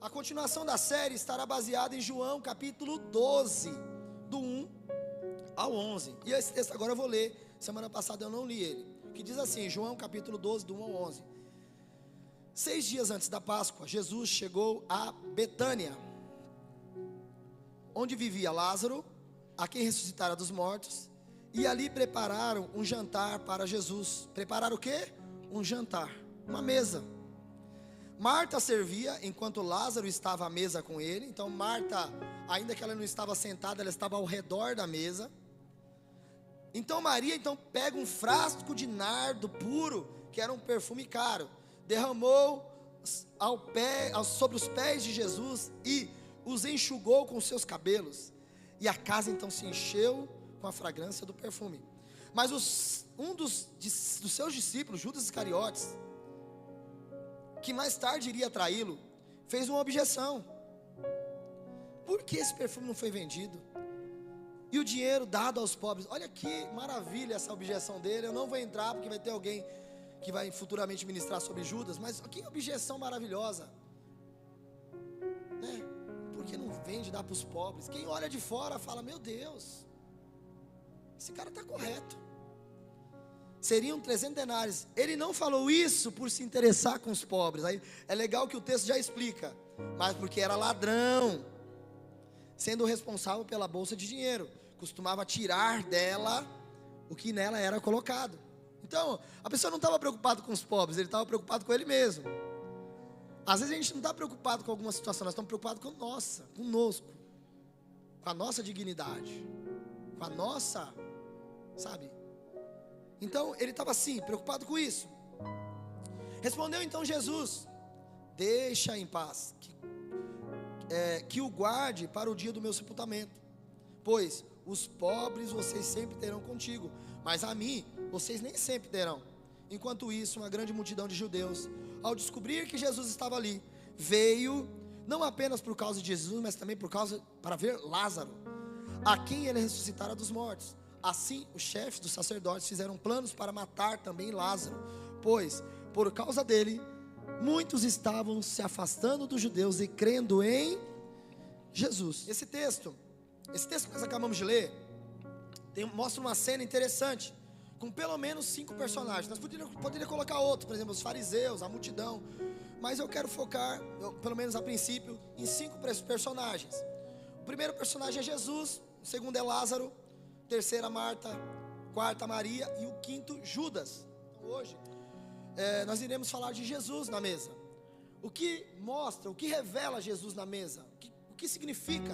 A continuação da série estará baseada em João capítulo 12, do 1 ao 11. E esse texto agora eu vou ler, semana passada eu não li ele, que diz assim, João capítulo 12, do 1 ao 11. 6 dias antes da Páscoa, Jesus chegou a Betânia, onde vivia Lázaro, a quem ressuscitara dos mortos, e ali prepararam um jantar para Jesus. Prepararam o quê? Um jantar, uma mesa. Marta servia enquanto Lázaro estava à mesa com ele. Então Marta, ainda que ela não estava sentada, ela estava ao redor da mesa. Então Maria pega um frasco de nardo puro, que era um perfume caro, derramou sobre os pés de Jesus e os enxugou com seus cabelos. E a casa então se encheu com a fragrância do perfume. Mas um dos seus discípulos, Judas Iscariotes, que mais tarde iria traí-lo, fez uma objeção. Por que esse perfume não foi vendido? E o dinheiro dado aos pobres? Olha que maravilha essa objeção dele. Eu não vou entrar porque vai ter alguém que vai futuramente ministrar sobre Judas, mas que objeção maravilhosa, né? Por que não vende, dá para os pobres? Quem olha de fora fala, meu Deus, esse cara está correto. Seriam 300 denários. Ele não falou isso por se interessar com os pobres. Aí é legal que o texto já explica, mas porque era ladrão, sendo responsável pela bolsa de dinheiro, costumava tirar dela o que nela era colocado. Então, a pessoa não estava preocupada com os pobres, ele estava preocupado com ele mesmo. Às vezes a gente não está preocupado com alguma situação, nós estamos preocupados conosco, com a nossa dignidade, com a nossa, sabe? Então, ele estava assim, preocupado com isso. Respondeu então Jesus, deixa em paz, que o guarde para o dia do meu sepultamento, pois os pobres vocês sempre terão contigo, mas a mim vocês nem sempre terão. Enquanto isso, uma grande multidão de judeus, ao descobrir que Jesus estava ali, veio, não apenas por causa de Jesus, mas também para ver Lázaro, a quem ele ressuscitara dos mortos. Assim, os chefes dos sacerdotes fizeram planos para matar também Lázaro, pois, por causa dele, muitos estavam se afastando dos judeus e crendo em Jesus. Esse texto que nós acabamos de ler, mostra uma cena interessante, com pelo menos 5 personagens. Nós poderíamos colocar outros, por exemplo, os fariseus, a multidão, mas eu quero focar, pelo menos a princípio, em 5 personagens. O primeiro personagem é Jesus, o segundo é Lázaro, o terceiro Marta, quarta Maria e o quinto Judas. Então, hoje nós iremos falar de Jesus na mesa. O que mostra, o que revela Jesus na mesa? O que significa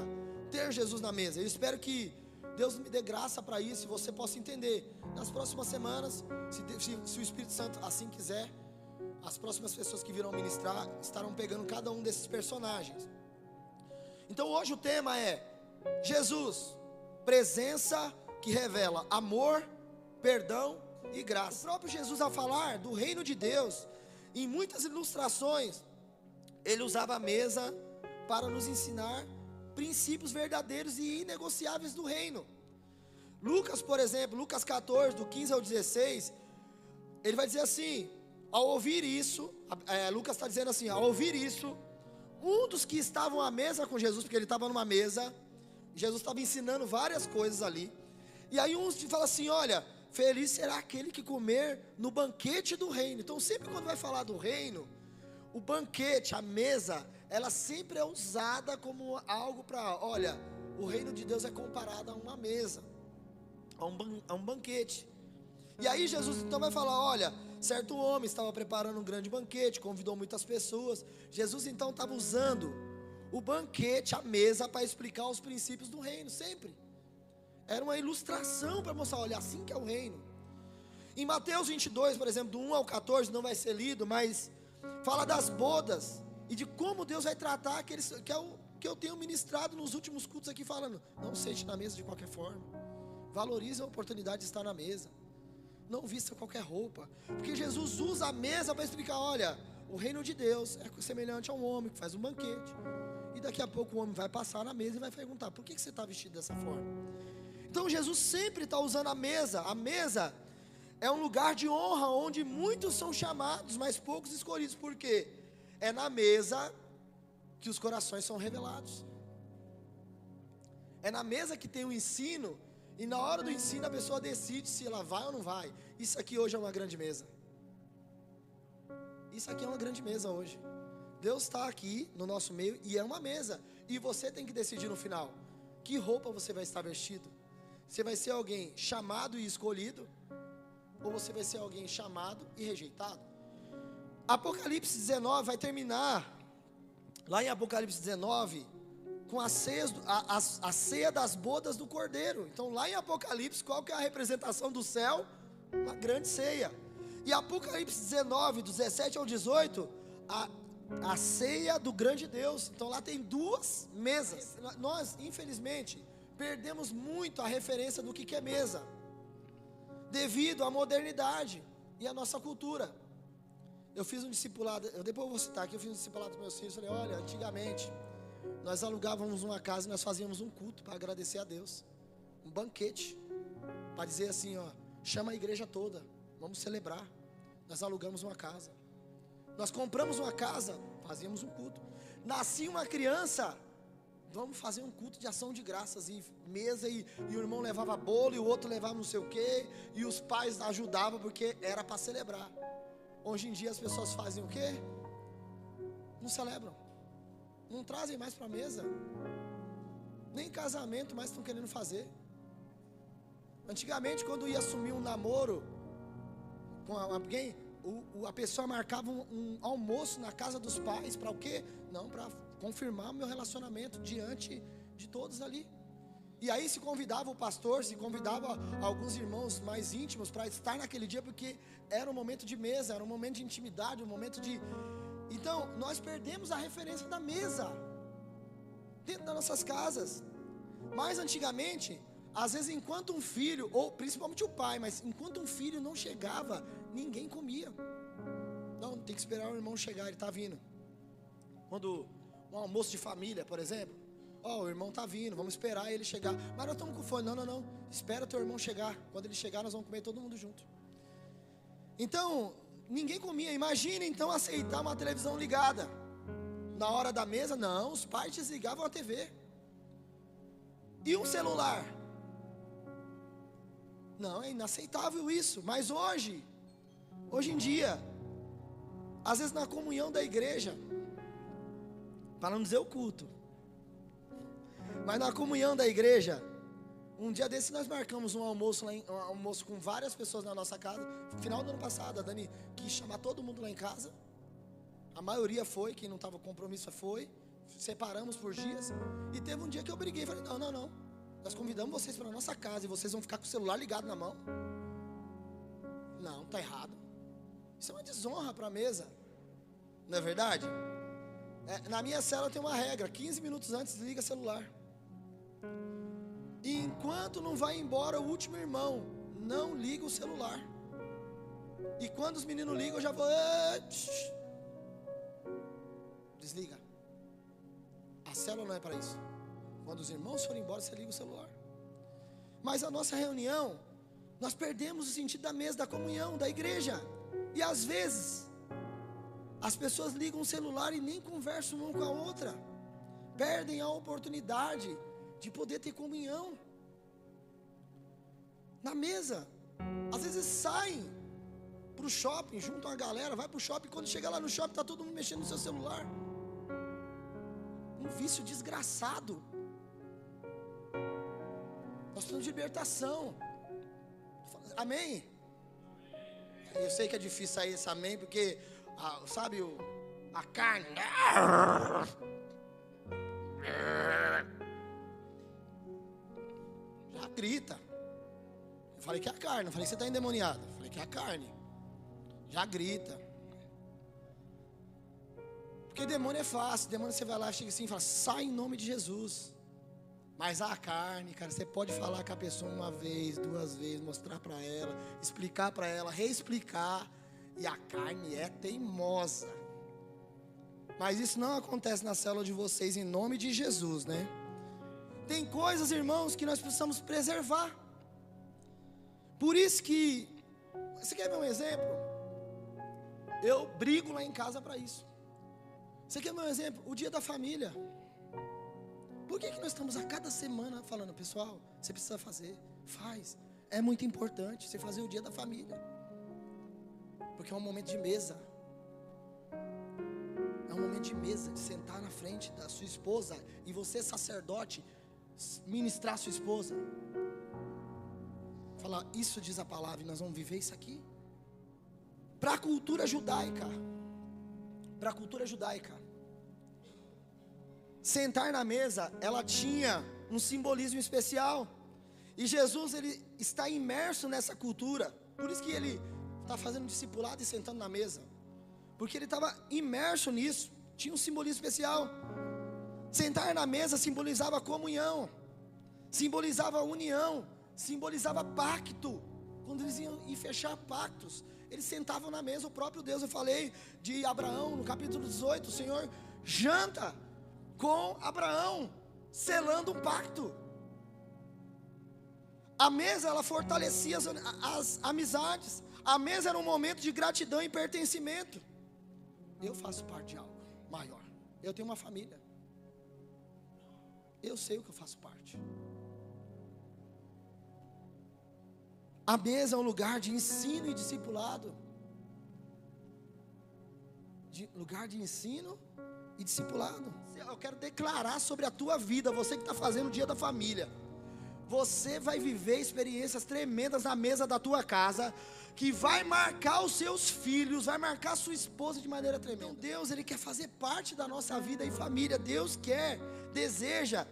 ter Jesus na mesa? Eu espero que Deus me dê graça para isso e você possa entender. Nas próximas semanas, se o Espírito Santo assim quiser, as próximas pessoas que virão ministrar estarão pegando cada um desses personagens. Então hoje o tema é Jesus, presença que revela amor, perdão e graça. O próprio Jesus, ao falar do reino de Deus, em muitas ilustrações, ele usava a mesa para nos ensinar princípios verdadeiros e inegociáveis do reino. Lucas, por exemplo, Lucas 14, do 15 ao 16, ele vai dizer assim, ao ouvir isso, Lucas está dizendo assim, ao ouvir isso, um dos que estavam à mesa com Jesus, porque ele estava numa mesa, Jesus estava ensinando várias coisas ali, e aí uns falam assim, olha, feliz será aquele que comer no banquete do reino. Então sempre quando vai falar do reino, o banquete, a mesa, ela sempre é usada como algo para, olha, o reino de Deus é comparado a uma mesa, a um banquete. E aí Jesus então vai falar, olha, certo homem estava preparando um grande banquete, convidou muitas pessoas. Jesus então estava usando o banquete, a mesa, para explicar os princípios do reino, sempre. Era uma ilustração para mostrar, olha, assim que é o reino. Em Mateus 22, por exemplo, do 1 ao 14, não vai ser lido, mas fala das bodas e de como Deus vai tratar aqueles, que eu tenho ministrado nos últimos cultos aqui, falando, não sente na mesa de qualquer forma, valorize a oportunidade de estar na mesa, não vista qualquer roupa, porque Jesus usa a mesa para explicar, olha, o reino de Deus é semelhante a um homem que faz um banquete, e daqui a pouco o homem vai passar na mesa e vai perguntar, por que você está vestido dessa forma? Então Jesus sempre está usando a mesa é um lugar de honra, onde muitos são chamados, mas poucos escolhidos, porque é na mesa que os corações são revelados. É na mesa que tem o ensino, e na hora do ensino a pessoa decide se ela vai ou não vai. Isso aqui hoje é uma grande mesa. Isso aqui é uma grande mesa hoje. Deus está aqui no nosso meio e é uma mesa. E você tem que decidir no final: que roupa você vai estar vestido? Você vai ser alguém chamado e escolhido, ou você vai ser alguém chamado e rejeitado? Apocalipse 19 vai terminar, lá em Apocalipse 19, com a ceia das bodas do Cordeiro. Então lá em Apocalipse, qual que é a representação do céu? Uma grande ceia. E Apocalipse 19, do 17 ao 18, a ceia do grande Deus. Então lá tem duas mesas. Nós, infelizmente, perdemos muito a referência do que é mesa, devido à modernidade e à nossa cultura. Eu fiz um discipulado, depois eu vou citar aqui, eu fiz um discipulado com meus filhos. Falei: olha, antigamente nós alugávamos uma casa e nós fazíamos um culto para agradecer a Deus, um banquete, para dizer assim, ó, chama a igreja toda, vamos celebrar. Nós alugamos uma casa, nós compramos uma casa, fazíamos um culto. Nascia uma criança, vamos fazer um culto de ação de graças, e mesa, e o irmão levava bolo, e o outro levava não sei o que, e os pais ajudavam, porque era para celebrar. Hoje em dia as pessoas fazem o quê? Não celebram, não trazem mais para a mesa, nem casamento mais estão querendo fazer. Antigamente, quando ia assumir um namoro com alguém, a pessoa marcava um almoço na casa dos pais, para o quê? Não, para confirmar o meu relacionamento diante de todos ali. E aí se convidava o pastor, se convidava alguns irmãos mais íntimos para estar naquele dia, porque era um momento de mesa, era um momento de intimidade, um momento de... Então, nós perdemos a referência da mesa dentro das nossas casas. Mas antigamente, às vezes enquanto um filho, ou principalmente o pai, mas enquanto um filho não chegava, ninguém comia. Não, tem que esperar o irmão chegar, ele está vindo. Quando um almoço de família, por exemplo, ó, o irmão está vindo, vamos esperar ele chegar. Mas nós estamos com fome. Não, espera teu irmão chegar. Quando ele chegar, nós vamos comer todo mundo junto. Então, ninguém comia. Imagina então aceitar uma televisão ligada na hora da mesa. Não, os pais desligavam a TV. E um celular? Não, é inaceitável isso. Mas hoje em dia, às vezes na comunhão da igreja, para não dizer o culto, mas na comunhão da igreja, um dia desse nós marcamos um almoço um almoço com várias pessoas na nossa casa. Final do ano passado, a Dani quis chamar todo mundo lá em casa. A maioria foi, quem não estava com compromisso foi. Separamos por dias. E teve um dia que eu briguei, falei: não, nós convidamos vocês para a nossa casa e vocês vão ficar com o celular ligado na mão. Não, está errado. Isso é uma desonra para a mesa, não é verdade? Na minha célula tem uma regra: 15 minutos antes liga celular. E enquanto não vai embora o último irmão, não liga o celular. E quando os meninos ligam, eu já vou... Desliga. A célula não é para isso. Quando os irmãos forem embora, você liga o celular. Mas a nossa reunião, nós perdemos o sentido da mesa, da comunhão, da igreja. E às vezes as pessoas ligam o celular e nem conversam uma com a outra. Perdem a oportunidade de poder ter comunhão na mesa. Às vezes saem para o shopping, juntam a galera, vai para o shopping. Quando chega lá no shopping, está todo mundo mexendo no seu celular. Um vício desgraçado. Nós precisamos de libertação. Amém? Eu sei que é difícil sair esse amém, porque sabe, a carne já grita. Eu falei que é a carne, não falei que você está endemoniado. Eu falei que é a carne, já grita. Porque demônio é fácil. Demônio você vai lá, chega assim e fala: sai em nome de Jesus. Mas a carne, cara, você pode falar com a pessoa uma vez, duas vezes, mostrar para ela, explicar para ela, reexplicar, e a carne é teimosa. Mas isso não acontece na célula de vocês, em nome de Jesus, né? Tem coisas, irmãos, que nós precisamos preservar. Por isso que, você quer ver um exemplo? Eu brigo lá em casa para isso. Você quer meu exemplo? O dia da família. Por que nós estamos a cada semana falando, pessoal, você precisa fazer, faz. É muito importante você fazer o dia da família. Porque é um momento de mesa. É um momento de mesa, de sentar na frente da sua esposa e você, sacerdote, ministrar a sua esposa. Falar, isso diz a palavra e nós vamos viver isso aqui. Para a cultura judaica, sentar na mesa, ela tinha um simbolismo especial. E Jesus, ele está imerso nessa cultura. Por isso que ele está fazendo discipulado e sentando na mesa. Porque ele estava imerso nisso. Tinha um simbolismo especial. Sentar na mesa simbolizava comunhão, simbolizava união, simbolizava pacto. Quando eles iam fechar pactos, eles sentavam na mesa, o próprio Deus. Eu falei de Abraão no capítulo 18. O Senhor janta com Abraão, selando um pacto. A mesa, ela fortalecia as amizades. A mesa era um momento de gratidão e pertencimento. Eu faço parte de algo maior. Eu tenho uma família. Eu sei o que eu faço parte. A mesa é um lugar de ensino e discipulado. Lugar de ensino e discipulado. Eu quero declarar sobre a tua vida, você que está fazendo o dia da família. Você vai viver experiências tremendas na mesa da tua casa, que vai marcar os seus filhos, vai marcar a sua esposa de maneira tremenda. Então Deus, Ele quer fazer parte da nossa vida em família. Deus quer, deseja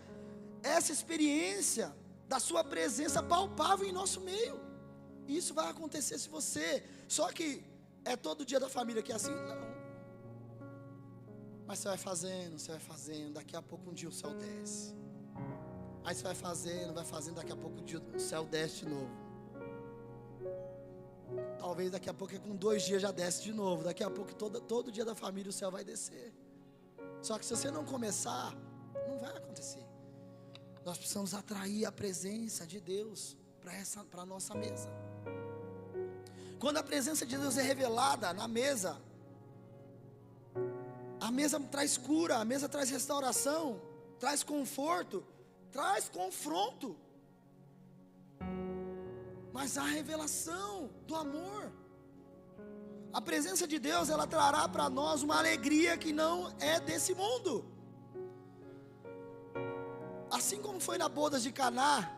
essa experiência da sua presença palpável em nosso meio. Isso vai acontecer se você, só que é todo dia da família que é assim? Não. Mas você vai fazendo, daqui a pouco um dia o céu desce. Aí você vai fazendo, daqui a pouco o céu desce de novo. Talvez daqui a pouco, com 2 dias já desce de novo. Daqui a pouco, todo dia da família, o céu vai descer. Só que se você não começar, não vai acontecer. Nós precisamos atrair a presença de Deus para a nossa mesa. Quando a presença de Deus é revelada na mesa, a mesa traz cura, a mesa traz restauração, traz conforto, traz confronto. Mas a revelação do amor, a presença de Deus, ela trará para nós uma alegria que não é desse mundo. Assim como foi na bodas de Caná,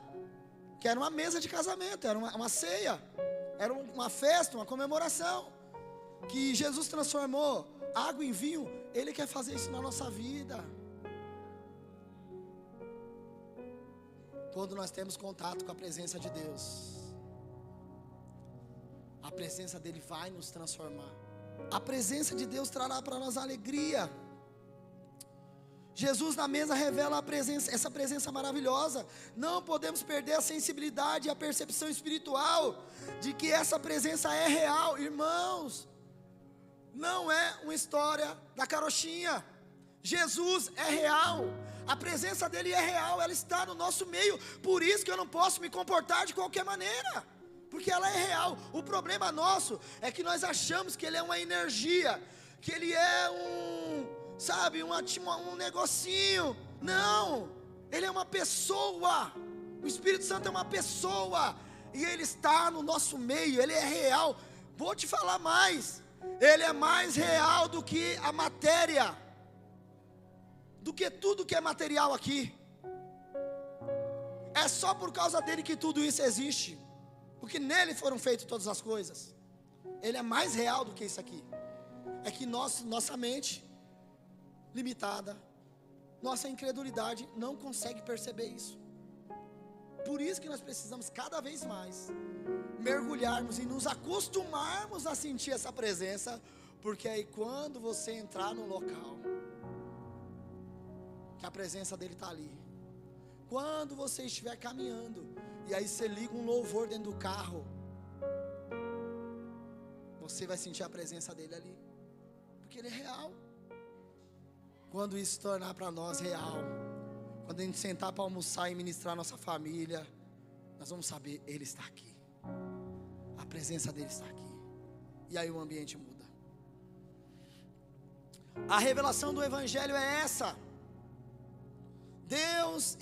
que era uma mesa de casamento, era uma ceia, era uma festa, uma comemoração, que Jesus transformou água em vinho. Ele quer fazer isso na nossa vida. Quando nós temos contato com a presença de Deus, a presença dele vai nos transformar. A presença de Deus trará para nós alegria. Jesus na mesa revela a presença, essa presença maravilhosa. Não podemos perder a sensibilidade e a percepção espiritual de que essa presença é real, irmãos. Não é uma história da carochinha. Jesus é real. A presença dele é real, ela está no nosso meio. Por isso que eu não posso me comportar de qualquer maneira, porque ela é real. O problema nosso é que nós achamos que ele é uma energia, que ele é um negocinho. Não, ele é uma pessoa. O Espírito Santo é uma pessoa, e ele está no nosso meio, ele é real. Vou te falar mais, ele é mais real do que a matéria, do que tudo que é material aqui. É só por causa dele que tudo isso existe, porque nele foram feitas todas as coisas. Ele é mais real do que isso aqui. É que nossa mente limitada, nossa incredulidade não consegue perceber isso. Por isso que nós precisamos cada vez mais mergulharmos e nos acostumarmos a sentir essa presença, porque aí quando você entrar no local, que a presença dele está ali. Quando você estiver caminhando, e aí você liga um louvor dentro do carro, você vai sentir a presença dele ali, porque ele é real. Quando isso se tornar para nós real, quando a gente sentar para almoçar e ministrar a nossa família, nós vamos saber, ele está aqui, a presença dele está aqui, e aí o ambiente muda. A revelação do Evangelho é essa. Deus,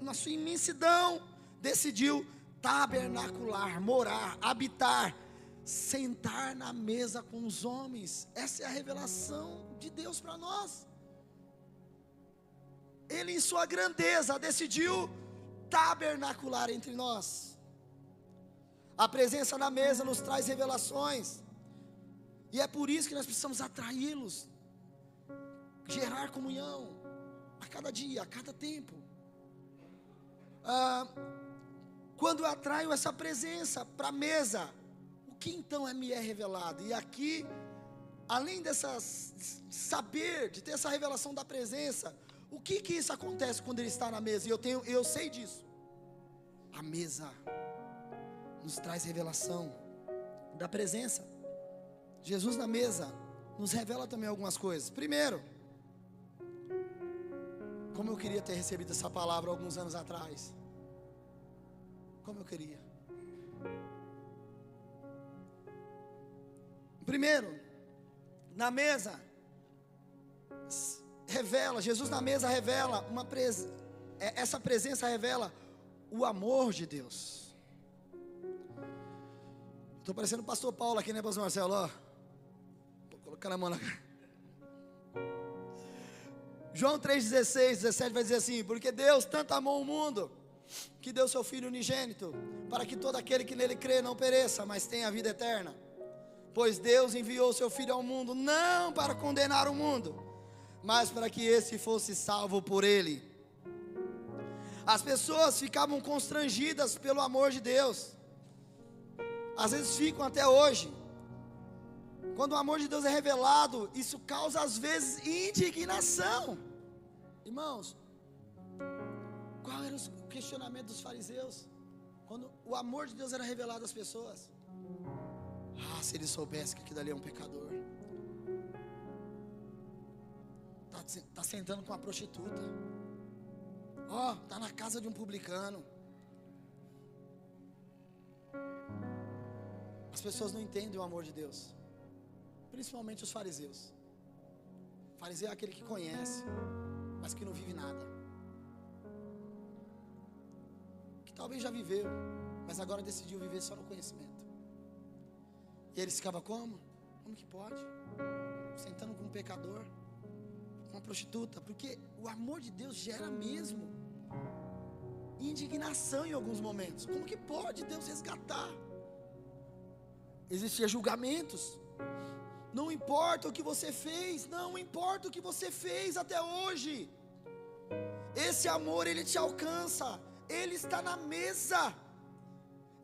na sua imensidão, decidiu tabernacular, morar, habitar, sentar na mesa com os homens. Essa é a revelação de Deus para nós. Ele, em sua grandeza, decidiu tabernacular entre nós. A presença na mesa nos traz revelações, e é por isso que nós precisamos atraí-los, gerar comunhão a cada dia, a cada tempo. Quando eu atraio essa presença para a mesa, o que então me é revelado? E aqui, além saber, de ter essa revelação da presença, o que isso acontece quando ele está na mesa? E eu sei disso. A mesa nos traz revelação da presença. Jesus na mesa nos revela também algumas coisas. Primeiro, como eu queria ter recebido essa palavra alguns anos atrás. Como eu queria. Primeiro, na mesa, Jesus na mesa revela essa presença revela o amor de Deus. Estou parecendo o pastor Paulo aqui, né, pastor Marcelo? Ó, vou colocar a mão na cara. João 3,16, 17 vai dizer assim: porque Deus tanto amou o mundo, que deu seu Filho unigênito, para que todo aquele que nele crê não pereça, mas tenha a vida eterna. Pois Deus enviou seu Filho ao mundo, não para condenar o mundo, mas para que esse fosse salvo por ele. As pessoas ficavam constrangidas pelo amor de Deus. Às vezes ficam até hoje. Quando o amor de Deus é revelado, isso causa às vezes indignação. Irmãos, qual era o questionamento dos fariseus? Quando o amor de Deus era revelado às pessoas. Se ele soubesse que aquilo ali é um pecador. Está sentando com uma prostituta. Está na casa de um publicano. As pessoas não entendem o amor de Deus, principalmente os fariseus. O fariseu é aquele que conhece, mas que não vive nada, que talvez já viveu, mas agora decidiu viver só no conhecimento. E eles ficavam como? Como que pode? Sentando com um pecador, com uma prostituta. Porque o amor de Deus gera mesmo indignação em alguns momentos. Como que pode Deus resgatar? Existiam julgamentos. Não importa o que você fez, não importa o que você fez até hoje, esse amor ele te alcança, ele está na mesa.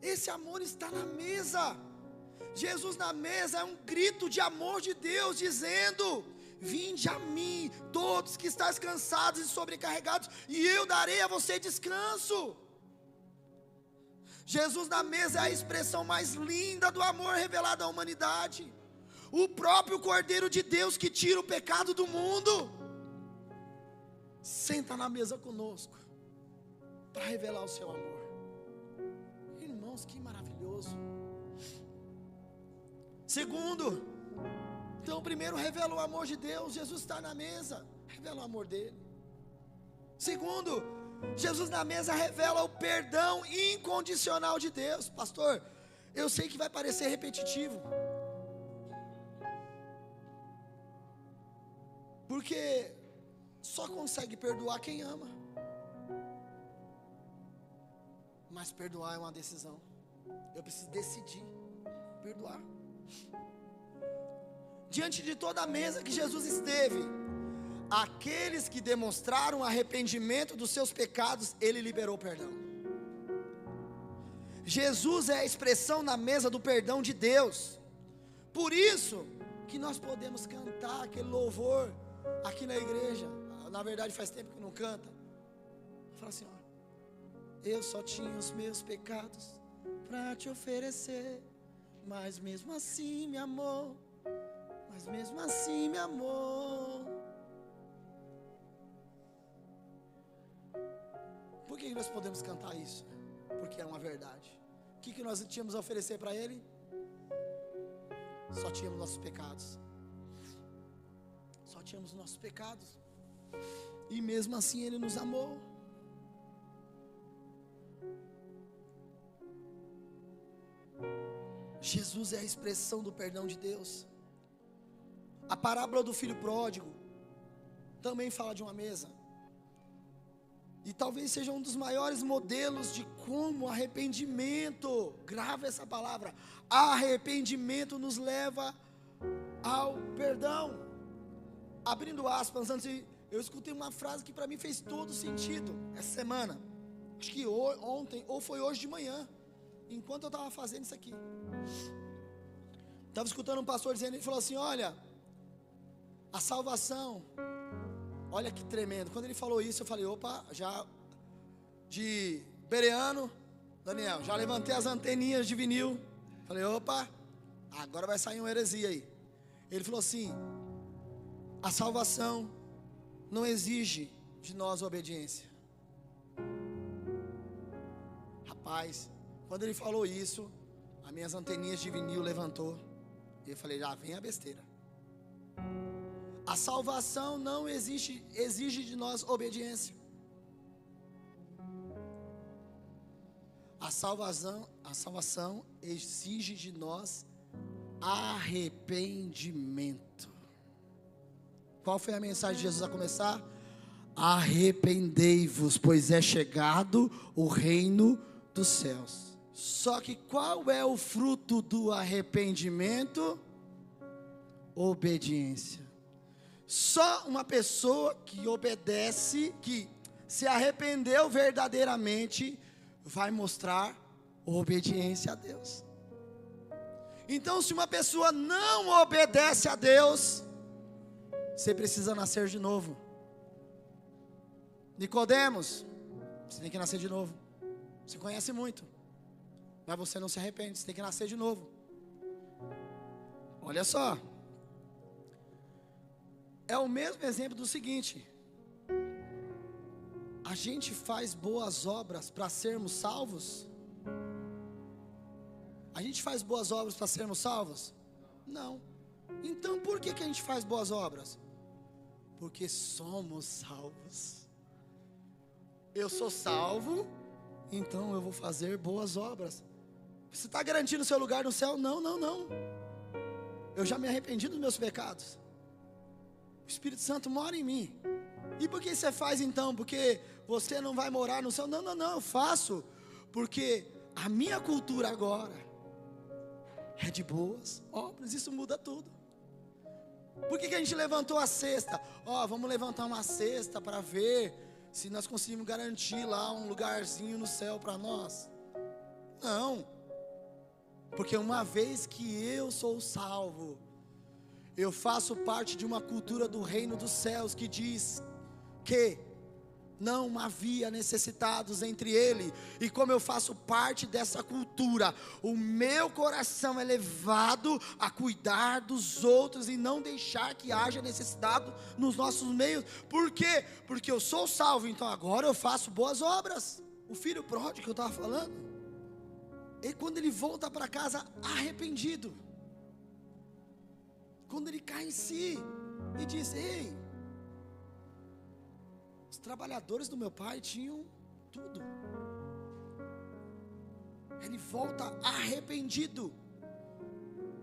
Esse amor está na mesa. Jesus na mesa é um grito de amor de Deus, dizendo: vinde a mim, todos que estáis cansados e sobrecarregados, e eu darei a você descanso. Jesus na mesa é a expressão mais linda do amor revelado à humanidade. O próprio Cordeiro de Deus que tira o pecado do mundo senta na mesa conosco para revelar o seu amor. Irmãos, que maravilhoso. Segundo, então primeiro revela o amor de Deus. Jesus está na mesa, revela o amor dele. Segundo, Jesus na mesa revela o perdão incondicional de Deus. Pastor, eu sei que vai parecer repetitivo, porque só consegue perdoar quem ama. Mas perdoar é uma decisão. Eu preciso decidir perdoar. Diante de toda a mesa que Jesus esteve, aqueles que demonstraram arrependimento dos seus pecados, Ele liberou perdão. Jesus é a expressão na mesa do perdão de Deus. Por isso que nós podemos cantar aquele louvor aqui na igreja. Na verdade faz tempo que não canta. Fala assim, ó: eu só tinha os meus pecados para te oferecer, mas mesmo assim me amou, mas mesmo assim me amou. Por que nós podemos cantar isso? Porque é uma verdade. O que nós tínhamos a oferecer para Ele? Só tínhamos nossos pecados. Só tínhamos nossos pecados. E mesmo assim Ele nos amou. Jesus é a expressão do perdão de Deus. A parábola do filho pródigo também fala de uma mesa. E talvez seja um dos maiores modelos de como arrependimento, grava essa palavra, arrependimento nos leva ao perdão. Abrindo aspas, antes eu escutei uma frase que para mim fez todo sentido essa semana. Acho que ontem ou foi hoje de manhã, enquanto eu estava fazendo isso aqui. Estava escutando um pastor dizendo, ele falou assim, olha, a salvação, olha que tremendo. Quando ele falou isso, eu falei, opa, já de Bereano, Daniel, já levantei as anteninhas de vinil. Falei, opa, agora vai sair uma heresia aí. Ele falou assim, a salvação não exige de nós obediência. Rapaz, quando ele falou isso, as minhas anteninhas de vinil levantou. E eu falei, já vem a besteira. A salvação não exige de nós obediência. A salvação exige de nós arrependimento. Qual foi a mensagem de Jesus a começar? Arrependei-vos, pois é chegado o reino dos céus. Só que qual é o fruto do arrependimento? Obediência. Só uma pessoa que obedece, que se arrependeu verdadeiramente, vai mostrar obediência a Deus. Então, se uma pessoa não obedece a Deus, você precisa nascer de novo. Nicodemos, você tem que nascer de novo. Você conhece muito, mas você não se arrepende, você tem que nascer de novo. Olha só, é o mesmo exemplo do seguinte: a gente faz boas obras para sermos salvos? A gente faz boas obras para sermos salvos? Não. Então por que a gente faz boas obras? Porque somos salvos. Eu sou salvo, então eu vou fazer boas obras. Você está garantindo o seu lugar no céu? Não, não, não. Eu já me arrependi dos meus pecados. O Espírito Santo mora em mim. E por que você faz então? Porque você não vai morar no céu? Não, não, não, eu faço porque a minha cultura agora é de boas obras. Isso muda tudo. Por que a gente levantou a cesta? Vamos levantar uma cesta para ver se nós conseguimos garantir lá um lugarzinho no céu para nós. Não. Porque uma vez que eu sou salvo, eu faço parte de uma cultura do reino dos céus que diz que não havia necessitados entre ele. E como eu faço parte dessa cultura, o meu coração é levado a cuidar dos outros e não deixar que haja necessitado nos nossos meios. Por quê? Porque eu sou salvo, então agora eu faço boas obras. O filho pródigo que eu estava falando, e quando ele volta para casa arrependido, quando ele cai em si e diz, ei, os trabalhadores do meu pai tinham tudo. Ele volta arrependido.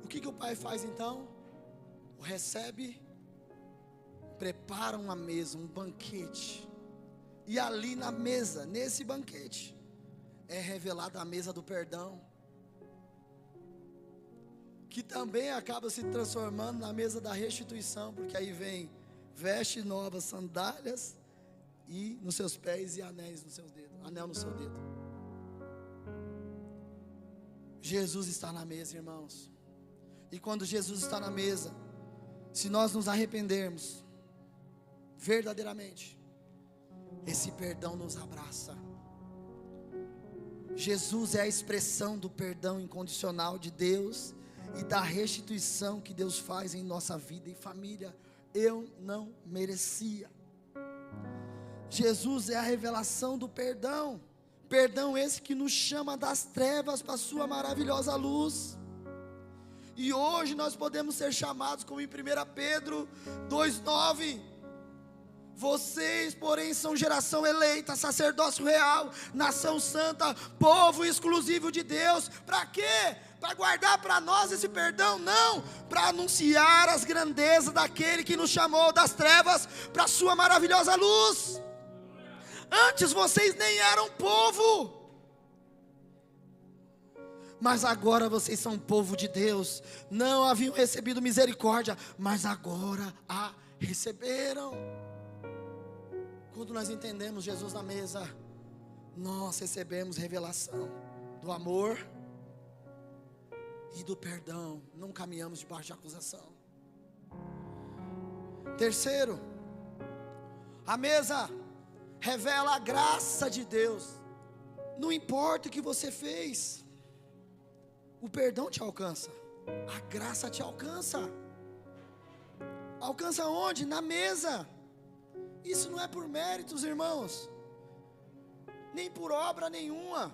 O que o pai faz então? O recebe, prepara uma mesa, um banquete. E ali na mesa, nesse banquete, é revelada a mesa do perdão, que também acaba se transformando na mesa da restituição, porque aí vem veste novas, sandálias e nos seus pés e anéis nos seus dedos, anel no seu dedo. Jesus está na mesa, irmãos. E quando Jesus está na mesa, se nós nos arrependermos verdadeiramente, esse perdão nos abraça. Jesus é a expressão do perdão incondicional de Deus e da restituição que Deus faz em nossa vida e família. Eu não merecia. Jesus é a revelação do perdão. Perdão esse que nos chama das trevas para a sua maravilhosa luz. E hoje nós podemos ser chamados, como em 1 Pedro 2,9: vocês, porém, são geração eleita, sacerdócio real, nação santa, povo exclusivo de Deus. Para quê? Para guardar para nós esse perdão? Não, para anunciar as grandezas daquele que nos chamou das trevas para a sua maravilhosa luz. Antes vocês nem eram povo, mas agora vocês são povo de Deus. Não haviam recebido misericórdia, mas agora a receberam. Quando nós entendemos Jesus na mesa, nós recebemos revelação do amor e do perdão. Não caminhamos debaixo de acusação. Terceiro, a mesa revela a graça de Deus. Não importa o que você fez, o perdão te alcança, a graça te alcança. Alcança onde? Na mesa. Isso não é por méritos, irmãos, nem por obra nenhuma.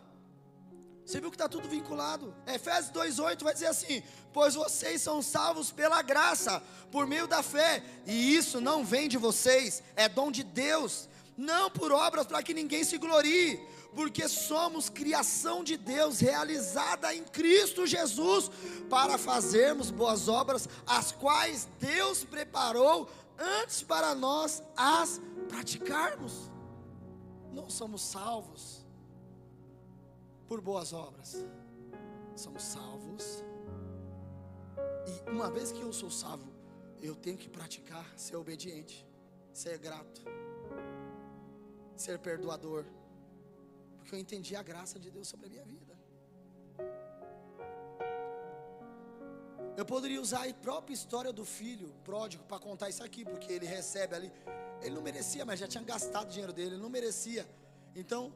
Você viu que está tudo vinculado. Efésios 2,8 vai dizer assim: pois vocês são salvos pela graça, por meio da fé, e isso não vem de vocês, é dom de Deus, não por obras para que ninguém se glorie, porque somos criação de Deus, realizada em Cristo Jesus, para fazermos boas obras, as quais Deus preparou antes para nós as praticarmos. Não somos salvos por boas obras, somos salvos, e uma vez que eu sou salvo, eu tenho que praticar, ser obediente, ser grato, ser perdoador, porque eu entendi a graça de Deus sobre a minha vida. Eu poderia usar a própria história do filho pródigo para contar isso aqui, porque ele recebe ali, ele não merecia, mas já tinha gastado o dinheiro dele, ele não merecia. Então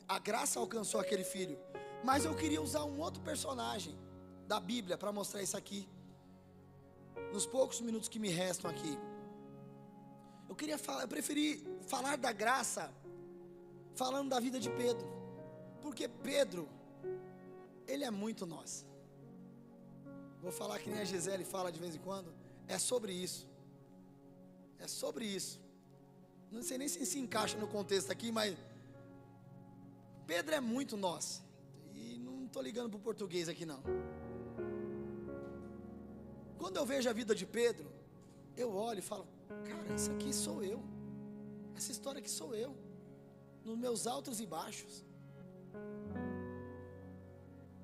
a graça alcançou aquele filho. Mas eu queria usar um outro personagem da Bíblia para mostrar isso aqui, nos poucos minutos que me restam aqui. Eu preferi falar da graça falando da vida de Pedro, porque Pedro, ele é muito nós. Vou falar que nem a Gisele fala de vez em quando. É sobre isso. É sobre isso. Não sei nem se encaixa no contexto aqui, mas Pedro é muito nós. E não estou ligando para o português aqui não. Quando eu vejo a vida de Pedro, eu olho e falo: cara, isso aqui sou eu. Essa história aqui sou eu, nos meus altos e baixos,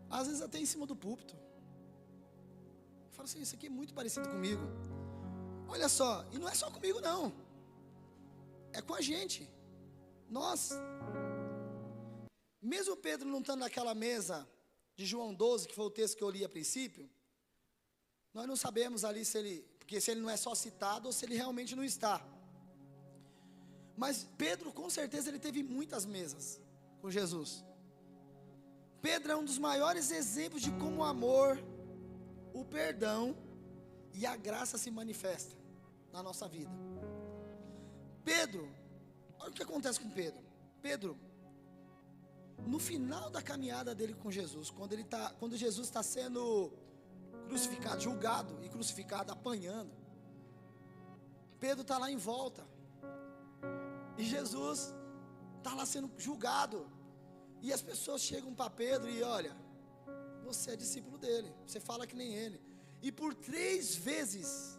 às vezes até em cima do púlpito. Eu falo assim: isso aqui é muito parecido comigo. Olha só, e não é só comigo não, é com a gente. Nós, mesmo Pedro não estando naquela mesa de João 12, que foi o texto que eu li a princípio, nós não sabemos ali porque se ele não é só citado ou se ele realmente não está. Mas Pedro, com certeza, ele teve muitas mesas com Jesus. Pedro é um dos maiores exemplos de como o amor, o perdão e a graça se manifesta na nossa vida. Pedro, olha o que acontece com Pedro. Pedro, no final da caminhada dele com Jesus, quando Jesus está sendo crucificado, julgado e crucificado, apanhando, Pedro está lá em volta, e Jesus está lá sendo julgado, e as pessoas chegam para Pedro e: olha, você é discípulo dele, você fala que nem ele. E por 3 vezes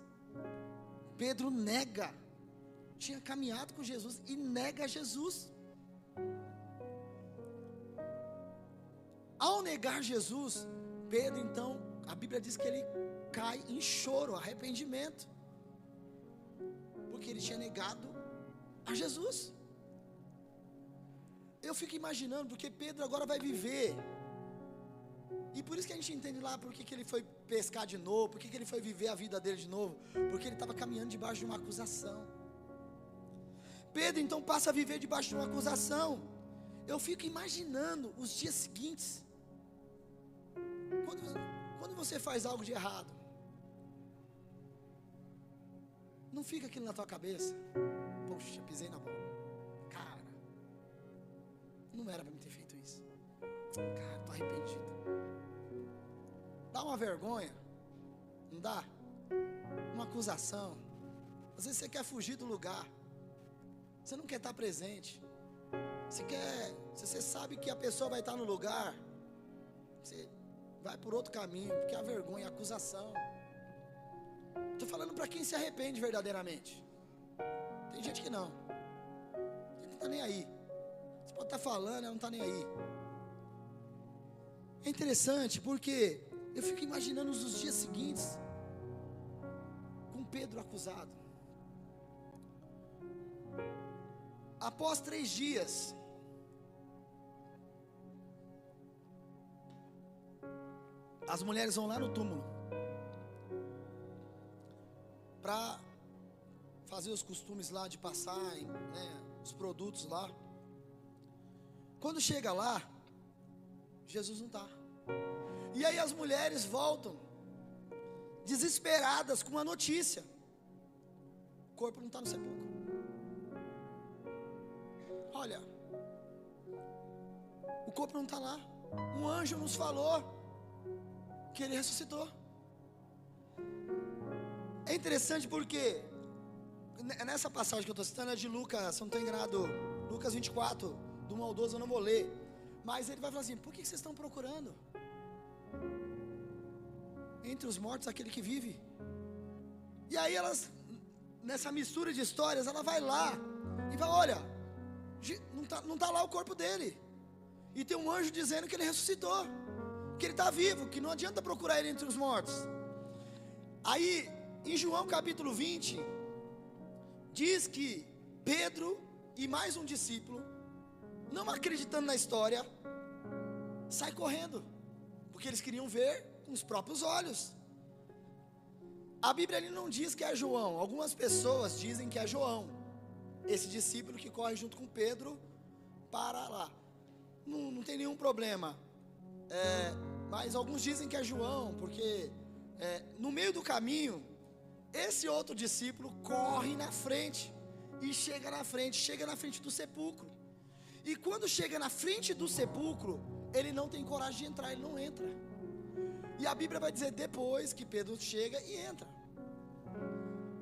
Pedro nega, tinha caminhado com Jesus e nega Jesus. Ao negar Jesus, Pedro então, a Bíblia diz que ele cai em choro, arrependimento, porque ele tinha negado a Jesus. Eu fico imaginando, porque Pedro agora vai viver, e por isso que a gente entende lá porque que ele foi pescar de novo, porque que ele foi viver a vida dele de novo, porque ele estava caminhando debaixo de uma acusação. Pedro então passa a viver debaixo de uma acusação. Eu fico imaginando os dias seguintes, quando você faz algo de errado, não fica aquilo na tua cabeça: poxa, pisei na bola, cara, não era para me ter feito isso, cara, estou arrependido. Dá uma vergonha, Não dá? Uma acusação. Às vezes você quer fugir do lugar. Você não quer estar presente. Se você sabe que a pessoa vai estar no lugar, você vai por outro caminho, porque a vergonha, a acusação. Estou falando para quem se arrepende verdadeiramente. Tem gente que não. Ele não está nem aí. Você pode estar falando, ela não está nem aí. É interessante porque eu fico imaginando os dias seguintes com Pedro acusado. Após 3 dias, as mulheres vão lá no túmulo para fazer os costumes lá de passar, né, os produtos lá. Quando chega lá, Jesus não está. E aí as mulheres voltam desesperadas com uma notícia: o corpo não está no sepulcro. Olha, o corpo não está lá. Um anjo nos falou que ele ressuscitou. É interessante porque nessa passagem que eu estou citando é de Lucas, se eu não estou enganado, Lucas 24, do 1 ao 12, eu não vou ler. Mas ele vai falar assim: por que vocês estão procurando entre os mortos aquele que vive? E aí elas, nessa mistura de histórias, ela vai lá e vai: olha, não tá lá o corpo dele. E tem um anjo dizendo que ele ressuscitou, que ele está vivo, que não adianta procurar ele entre os mortos. Aí, em João capítulo 20, diz que Pedro e mais um discípulo, não acreditando na história, sai correndo, porque eles queriam ver com os próprios olhos. A Bíblia ali não diz que é João. Algumas pessoas dizem que é João, esse discípulo que corre junto com Pedro para lá. Não tem nenhum problema. Mas alguns dizem que é João, porque no meio do caminho, esse outro discípulo corre na frente e chega na frente do sepulcro. E quando chega na frente do sepulcro, ele não tem coragem de entrar, ele não entra. E a Bíblia vai dizer depois que Pedro chega e entra.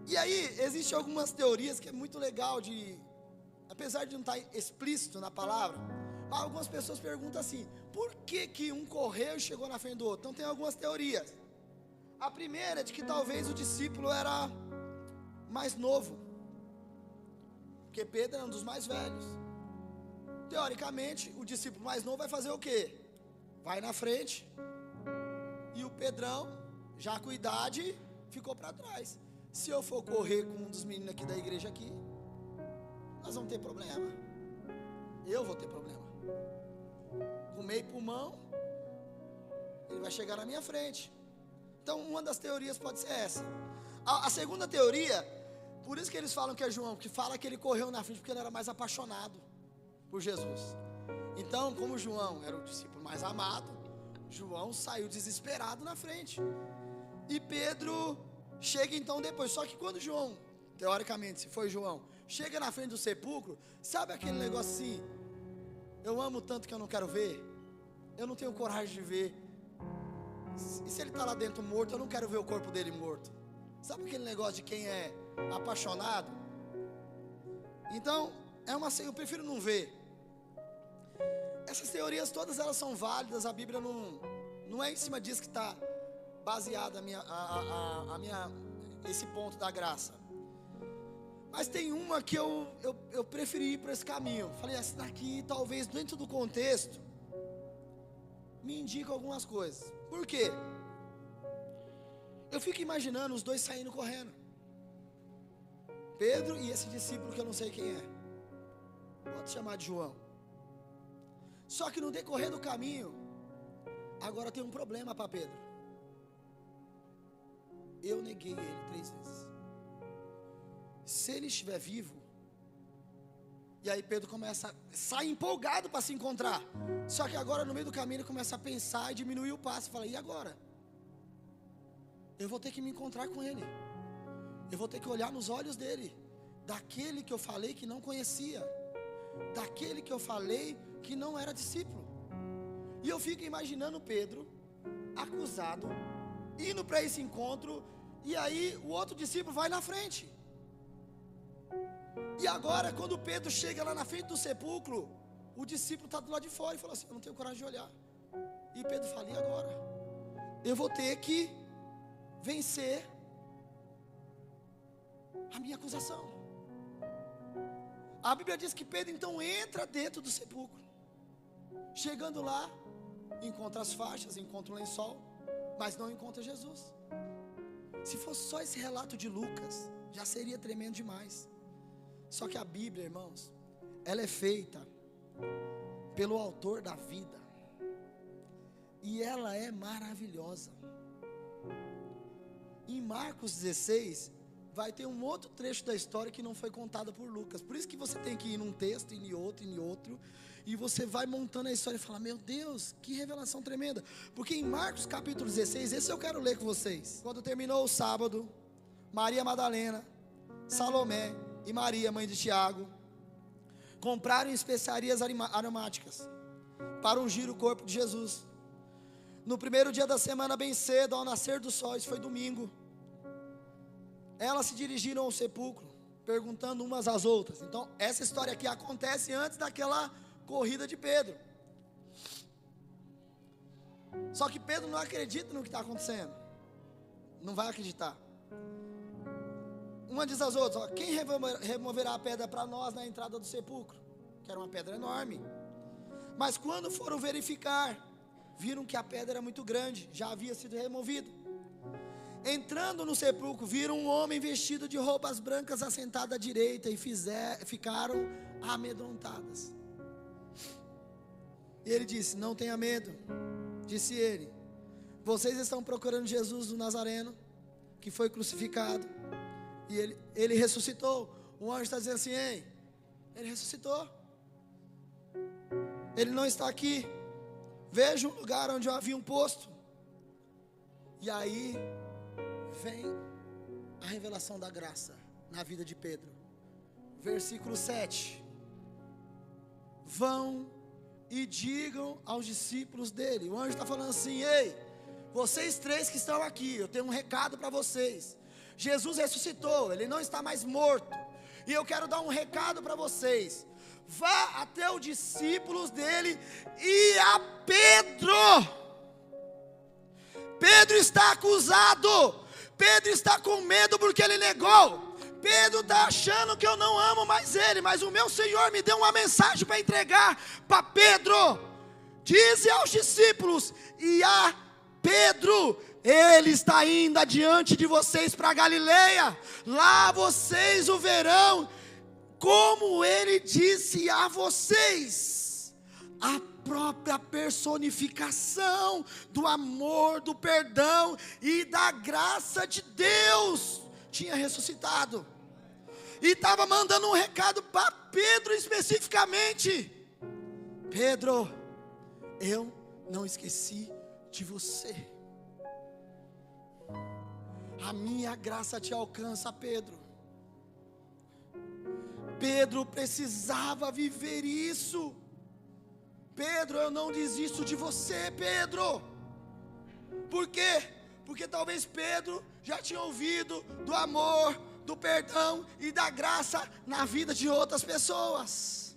E aí, existem algumas teorias que é muito legal apesar de não estar explícito na palavra, algumas pessoas perguntam assim: por que um correu e chegou na frente do outro? Então tem algumas teorias. A primeira é de que talvez o discípulo era mais novo, porque Pedro era um dos mais velhos. Teoricamente, o discípulo mais novo vai fazer o quê? Vai na frente. E o Pedrão, já com idade, ficou para trás. Se eu for correr com um dos meninos aqui da igreja aqui, nós vamos ter problema. Eu vou ter problema. Com meio pulmão, ele vai chegar na minha frente. Então, uma das teorias pode ser essa. A segunda teoria, por isso que eles falam que é João, que fala que ele correu na frente porque ele era mais apaixonado por Jesus. Então, como João era o discípulo mais amado, João saiu desesperado na frente. E Pedro chega então depois. Só que quando João, teoricamente, se foi João, chega na frente do sepulcro, sabe aquele negócio assim: eu amo tanto que eu não quero ver, eu não tenho coragem de ver. E se ele está lá dentro morto, eu não quero ver o corpo dele morto. Sabe aquele negócio de quem é apaixonado? Então, eu prefiro não ver. Essas teorias todas elas são válidas. A Bíblia não é em cima disso que está baseada esse ponto da graça. Mas tem uma que eu preferi ir para esse caminho. Falei, essa daqui talvez dentro do contexto me indica algumas coisas. Por quê? Eu fico imaginando os dois saindo correndo, Pedro e esse discípulo que eu não sei quem é, pode chamar de João. Só que no decorrer do caminho, agora tem um problema para Pedro. Eu neguei ele 3 vezes. Se ele estiver vivo, e aí Pedro sai empolgado para se encontrar. Só que agora no meio do caminho ele começa a pensar e diminuir o passo. Fala, e agora? Eu vou ter que me encontrar com ele. Eu vou ter que olhar nos olhos dele, daquele que eu falei que não conhecia, daquele que eu falei que não era discípulo. E eu fico imaginando Pedro acusado indo para esse encontro, e aí o outro discípulo vai na frente. E agora, quando Pedro chega lá na frente do sepulcro, o discípulo está do lado de fora e fala assim: eu não tenho coragem de olhar. E Pedro fala: e agora? Eu vou ter que vencer a minha acusação. A Bíblia diz que Pedro então entra dentro do sepulcro. Chegando lá, encontra as faixas, encontra o lençol, mas não encontra Jesus. Se fosse só esse relato de Lucas, já seria tremendo demais. Só que a Bíblia, irmãos, ela é feita pelo autor da vida, e ela é maravilhosa. Em Marcos 16, vai ter um outro trecho da história que não foi contada por Lucas. Por isso que você tem que ir num texto, e em outro, e você vai montando a história e fala: meu Deus, que revelação tremenda. Porque em Marcos capítulo 16, esse eu quero ler com vocês. Quando terminou o sábado, Maria Madalena, Salomé e Maria, mãe de Tiago, compraram especiarias aromáticas para ungir o corpo de Jesus. No primeiro dia da semana, bem cedo, ao nascer do sol, isso foi domingo, elas se dirigiram ao sepulcro, perguntando umas às outras. Então, essa história aqui acontece antes daquela corrida de Pedro. Só que Pedro não acredita no que está acontecendo. Não vai acreditar. Uma diz às outras: ó, quem removerá a pedra para nós na entrada do sepulcro? Que era uma pedra enorme. Mas quando foram verificar, viram que a pedra era muito grande, já havia sido removida. Entrando no sepulcro, viram um homem vestido de roupas brancas assentado à direita, e ficaram amedrontadas. E ele disse: não tenha medo. Disse ele: vocês estão procurando Jesus do Nazareno, que foi crucificado, e ele ressuscitou. O anjo está dizendo assim: ei, ele ressuscitou, ele não está aqui. Veja um lugar onde eu havia um posto. E aí vem a revelação da graça na vida de Pedro. Versículo 7: vão e digam aos discípulos dele. O anjo está falando assim: ei, vocês três que estão aqui, eu tenho um recado para vocês. Jesus ressuscitou, ele não está mais morto, e eu quero dar um recado para vocês. Vá até os discípulos dele e a Pedro. Pedro está acusado, Pedro está com medo porque ele negou. Pedro está achando que eu não amo mais ele, mas o meu Senhor me deu uma mensagem para entregar para Pedro. Dize aos discípulos e a Pedro: ele está indo adiante de vocês para Galileia, lá vocês o verão, como ele disse a vocês. A própria personificação do amor, do perdão e da graça de Deus tinha ressuscitado, e estava mandando um recado para Pedro especificamente: Pedro, eu não esqueci de você, a minha graça te alcança, Pedro. Pedro precisava viver isso. Pedro, eu não desisto de você, Pedro. Por quê? Porque talvez Pedro já tinha ouvido do amor, do perdão e da graça na vida de outras pessoas,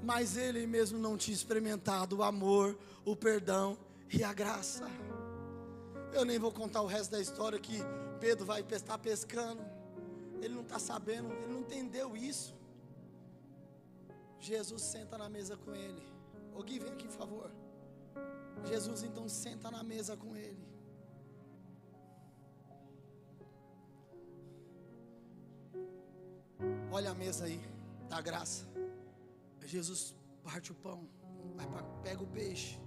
mas ele mesmo não tinha experimentado o amor, o perdão e a graça. Eu nem vou contar o resto da história, que Pedro vai estar pescando, ele não está sabendo, ele não entendeu isso. Jesus senta na mesa com ele. Ô Gui, vem aqui por favor. Jesus então senta na mesa com ele. Olha a mesa aí, da graça. Jesus parte o pão, pega o peixe.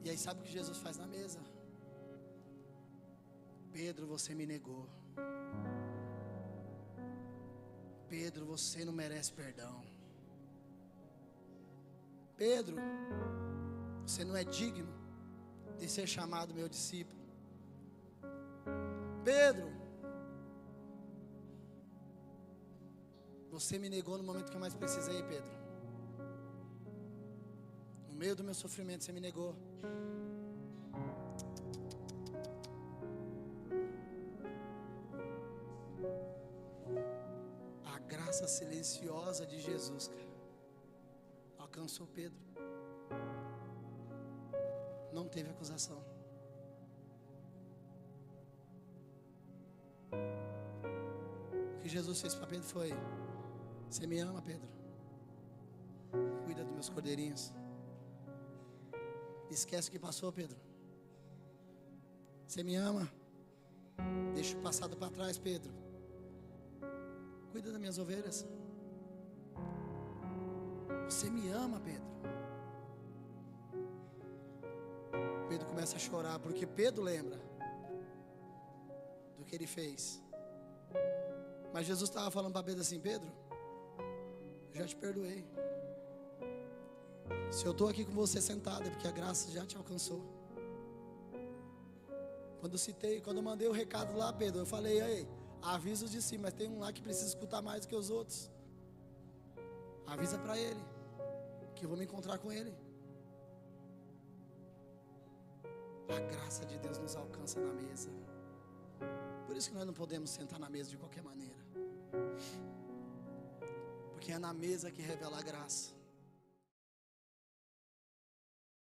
E aí sabe o que Jesus faz na mesa? Pedro, você me negou. Pedro, você não merece perdão. Pedro, você não é digno de ser chamado meu discípulo. Pedro, Você me negou no momento que eu mais precisei, Pedro. No meio do meu sofrimento, você me negou. A graça silenciosa de Jesus, cara, alcançou Pedro. Não teve acusação. O que Jesus fez para Pedro foi: você me ama, Pedro? Cuida dos meus cordeirinhos. Esquece o que passou, Pedro. Você me ama? Deixa o passado para trás, Pedro. Cuida das minhas ovelhas. Você me ama, Pedro? Pedro começa a chorar, porque Pedro lembra do que ele fez. Mas Jesus estava falando para Pedro assim: Pedro, eu já te perdoei. Se eu estou aqui com você sentado, é porque a graça já te alcançou. Quando eu mandei o recado lá, Pedro, eu falei: aí, avisa os de cima, mas tem um lá que precisa escutar mais do que os outros. Avisa para ele, que eu vou me encontrar com ele. A graça de Deus nos alcança na mesa. Por isso que nós não podemos sentar na mesa de qualquer maneira. Porque é na mesa que revela a graça.